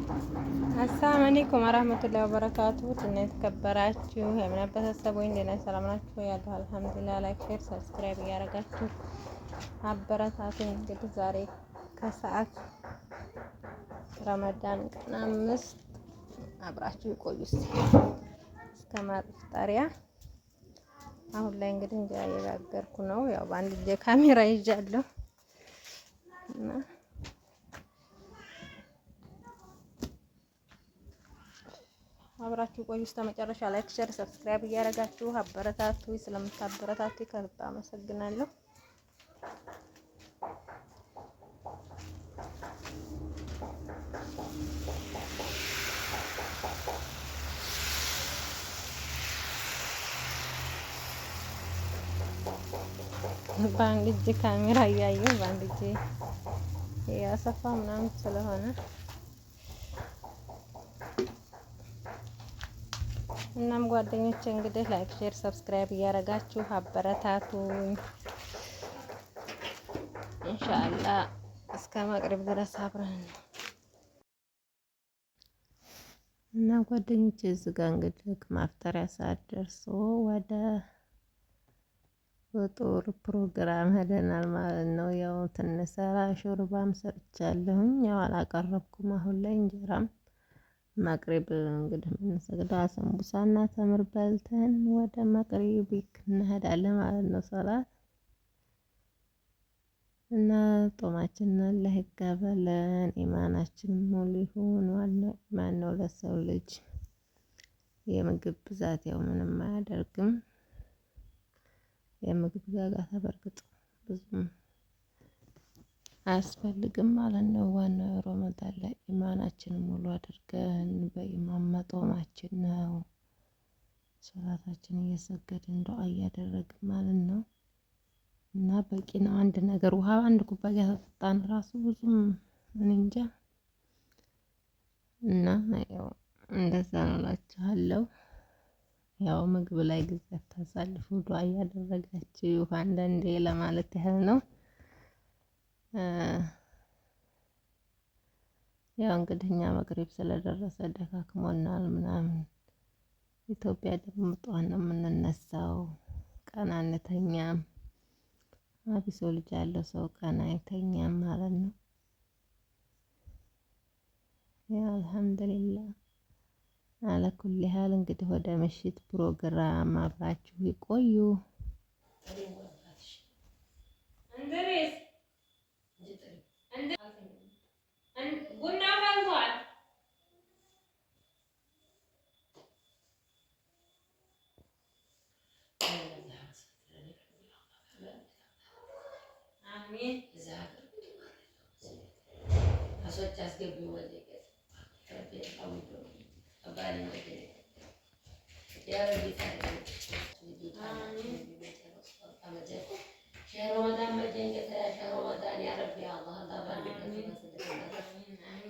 አሰላሙ አለይኩም ወራህመቱላሂ ወበረካቱ። እና የተከበራችሁ የእምነት ቤተሰቦች እንዴት ናችሁ? ሰላም ናችሁ? ያለው አልሐምዱሊላህ። ላይክ፣ ሼር፣ ሰብስክራይብ እያደረጋችሁ አበረታቱኝ። እንግዲህ ዛሬ ከሰዓት ረመዳን ቀን 5 አብራችሁ ይቆዩ እስከ ማፍጠሪያ። አሁን ላይ እንግዲህ እንጀራ እየጋገርኩ ነው። ያው በአንድ እጄ ካሜራ ይዣለሁ እና አብራችሁ ቆዩ እስከ መጨረሻ። ላይክ ሼር ሰብስክራይብ እያደረጋችሁ አበረታቱ። ስለምታበረታቱ ከልብ አመሰግናለሁ። በአንድ እጅ ካሜራ እያየሁ በአንድ እጅ ያሰፋ ምናምን ስለሆነ እናም ጓደኞቼ እንግዲህ ላይክ ሼር ሰብስክራይብ እያደረጋችሁ አበረታቱኝ። ኢንሻአላህ እስከ መቅሪብ ድረስ አብረን እና ጓደኞቼ እዚህ ጋር እንግዲህ ማፍጠሪያ ሰዓት ደርሶ ወደ ፍጡር ፕሮግራም ሄደናል ማለት ነው። ያው ትንሰራ ሾርባም ሰርቻለሁኝ። ያው አላቀረብኩም አሁን ላይ እንጀራም መቅሪብ እንግዲህ የምንሰግደው አሰንቡሳና ተምር በልተን ወደ መቅሪብ እንሄዳለን ማለት ነው ሰላት እና ጦማችንን አላህ ይቀበለን። ኢማናችን ሙሉ ይሁን። ዋናው ኢማን ነው ለሰው ልጅ። የምግብ ብዛት ያው ምንም አያደርግም። የምግብ ጋጋታ በርግጥ ብዙም አያስፈልግም ማለት ነው። ዋናው ረመዳን ላይ ኢማናችንን ሙሉ አድርገን በኢማን መጦማችን ነው። ሶላታችን እየሰገድን ዱዓ እያደረግን ማለት ነው እና በቂ ነው። አንድ ነገር ውሃ አንድ ኩባያ ተጠጣን ራሱ ብዙም እኔ እንጃ እና ያው እንደዛ ነው እላችኋለሁ። ያው ምግብ ላይ ጊዜ አታሳልፉ፣ ዱዓ እያደረጋችሁ አንዳንዴ ለማለት ያህል ነው። ያው እንግዲህ እኛ መቅሪብ ስለደረሰ ደካክሞናል ምናምን። ኢትዮጵያ ደግሞ ጠዋት ነው የምንነሳው፣ ቀን አንተኛም። አቢሶ ልጅ ያለው ሰው ቀን አይተኛም ማለት ነው። ያው አልሐምዱሊላህ አለኩል ያህል እንግዲህ ወደ ምሽት ፕሮግራም አብራችሁ ይቆዩ። ቡና ፈልቷል። አሚን አሶች አስገቢው ወደ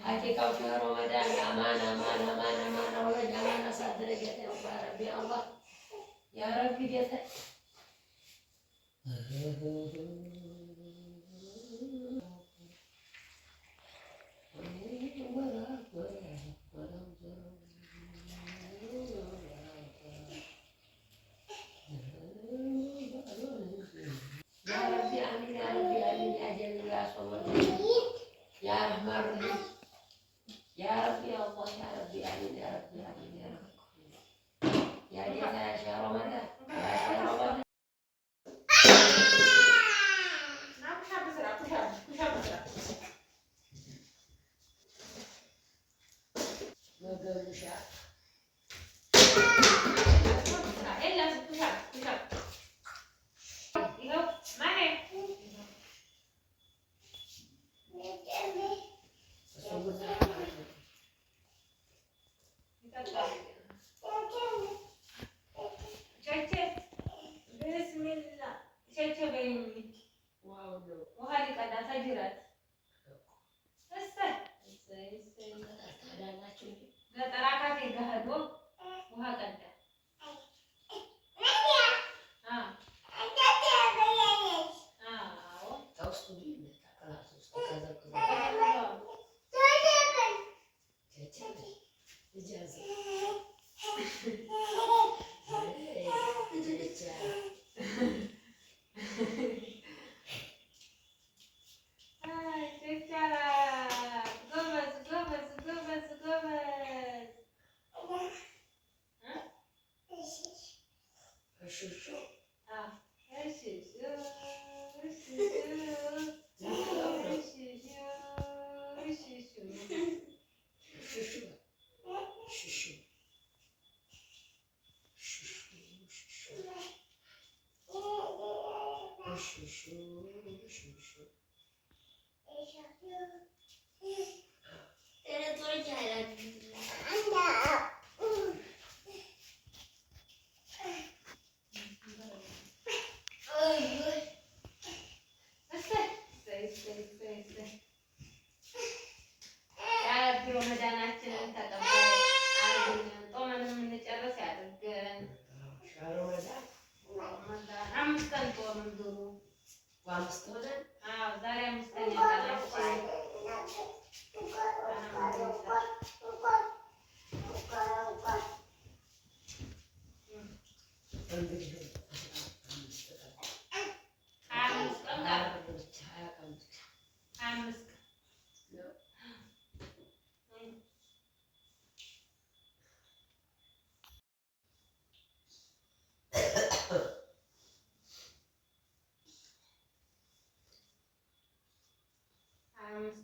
حقيقة في رمضان أمانة أمانة أمانة أمانة ولا أمانة صدر جت يا ربي الله يا ربي جت يا ربي آمين يا ربي آمين يا جل يا صمد يا رحمن الرحيم يا ربي يا الله يا ربي آمين يا ربي آمين يا رب يا جل يا شهر رمضان يا شهر رمضان ረመዳናችንን ተቀባይ አድርገን ጦመን የምንጨርስ ያድርገን። አምስት ቀን ጦም ድሩ ዛሬ አምስተኛ ቀናችን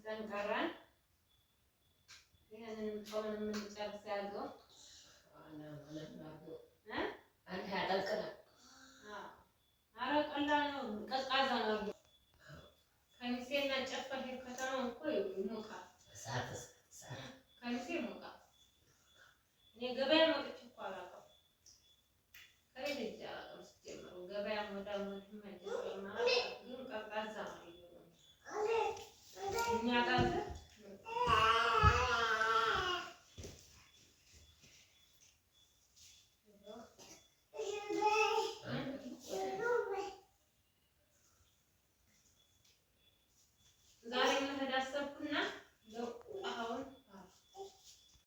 ቀን ቀረን። ይሄንን ጾምን የምንጨርስ ያለው ኧረ ቀላል ነው፣ ቀዝቃዛ ነው። ከሚሴና ጨፈ ከተማው እኮ ይሞቃል።